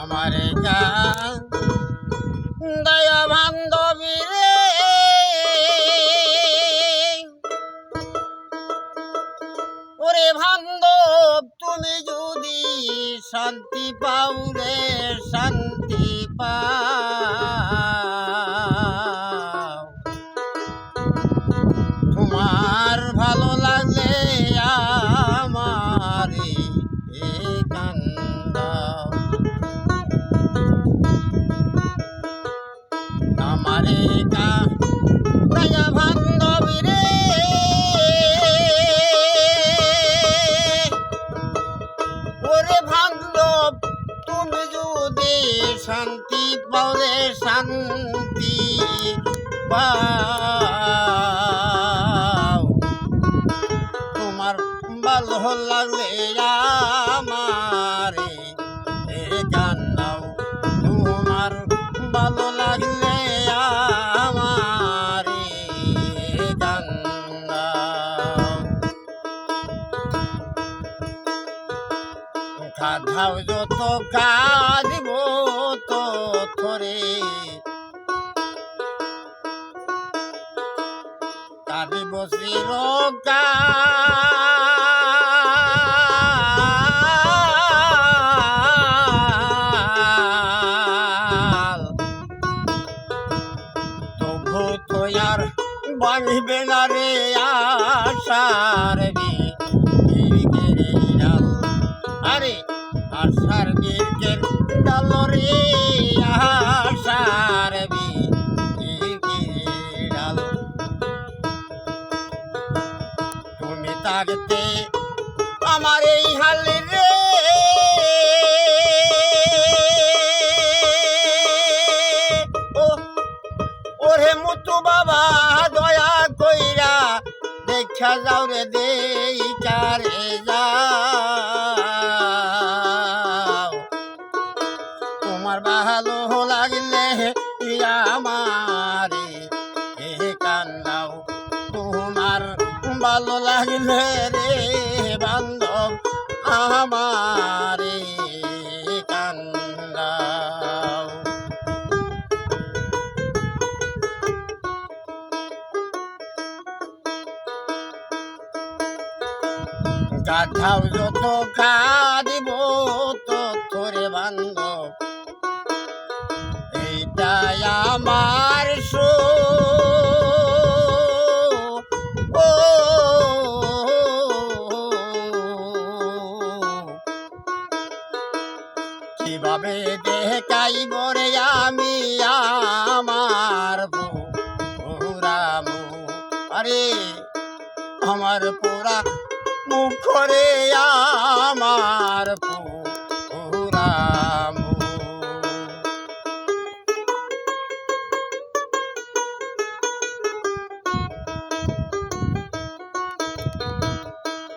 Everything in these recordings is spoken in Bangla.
আমার দয়া বান্ধবী রে, ওরে বান্ধব তুমি যদি শান্তি পাও রে, শান্তি পাও, তোমার ভালো লাগলে আমারে কান্দাও, আমারে দয়া বান্ধবী রে, ওরে বান্ধব তুমি যদি শান্তি পাও রে, শান্তি পাও, তোমার ভালো লাগলে আমারে কান্দাও, তোমার ভালো লাগলে আমারে কান্দাও, কাঁধাও যত কাঁদিব তো থরে, কাঁদিব চিরকাল, তবু তো আর ভাঙবে না রে আশার বীরকের ডাল, আরে আশার বীরকের ডাল রে, আশার বীরকের ডাল, তুমি থাকতে আমার এই হাল রে, ওরে মুতু বাবা দয়া কইরা দেখা যাও রে, দেখা রে যাও, তোমার ভালো লাগলে আমারে কান্দাও, তোমার ভালো লাগলে রে বান্ধব আমারে কান্দাও, কাঁধাও যত কাঁদিব তো তোরে বান্ধব, এইটাই আমার কিভাবে দেখাইব রে আমি আমার পুরা মুখ, আরে আমার পুরা মুখ রে, আমার পুরা মুখ,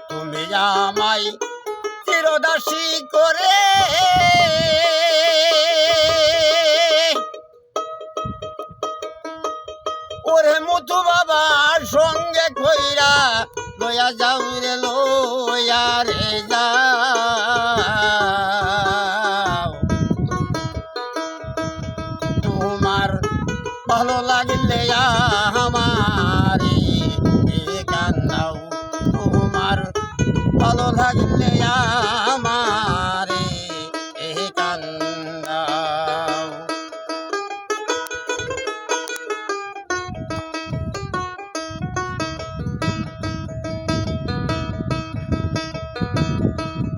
তুমি আমায় চিরদাসী করে ওরে মুতু বাবার সঙ্গে কইরা লয়া যাও রে, লয়া রে যাও, তোমার ভালো লাগলে আমারে কান্দাও, তোমার ভালো লাগলে আমারে কান্দাও,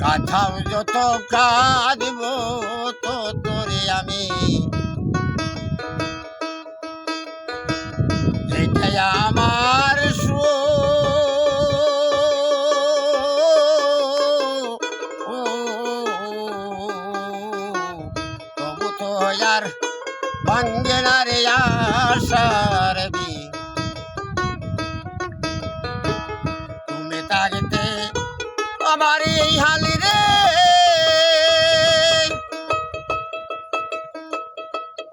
কাঁধাও যত কাঁদিব তো তোরে আমি, এটাই আমার তবু তো আর ভাঙ্গে না রে আশার বীর, তুমি থাকতে আমার এই হালি রে,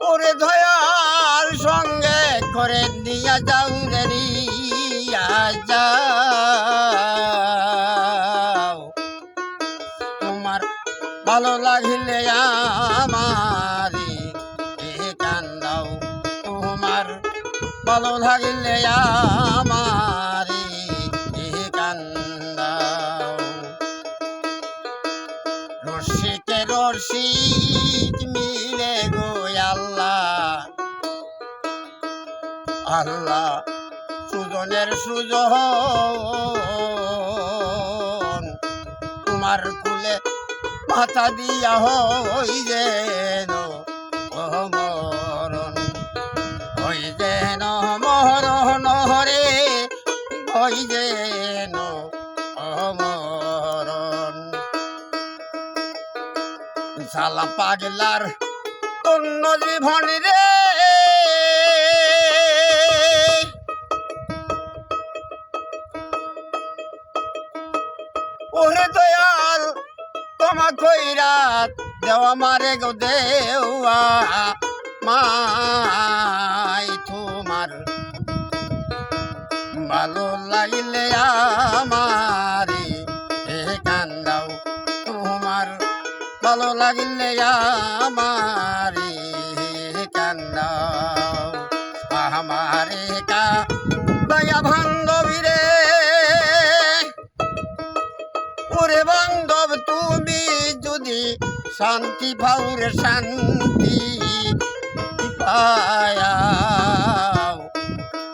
ওরে দয়ার সঙ্গে করে দিয়া যাও রে নিয়া যাও তোমার ভালো লাগিলে আমারে কান্দাও তোমার ভালো লাগিলে আমারে কান্দাও রসিকে রসিক মিলে গো আল্লাহ আল্লাহ সুজনের সুজন তোমার কুলে মাথা দিয়া হই যেন মরণ হই যেন মরণ রে হই যেন মরণ সালা পাগলার অন্য জীবন রে ওরে দয়াল তোমা কইরাত দেওয়া মারে গো দেওয়া মাই তোমার ভালো লাগিলে আমারে কান্দাও তোমার ভালো লাগিলে আমারে কান্দাও আমারে কা দয়া বান্ধবী রে ওরে বান্ধব তুমি যদি শান্তি পাও রে শান্তি পায়াও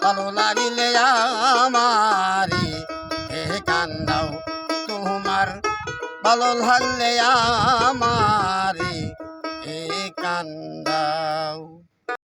ভালো লাগিলে আমারে কান্দাও তোমার ভালো লাগলে আমারে কান্দাও।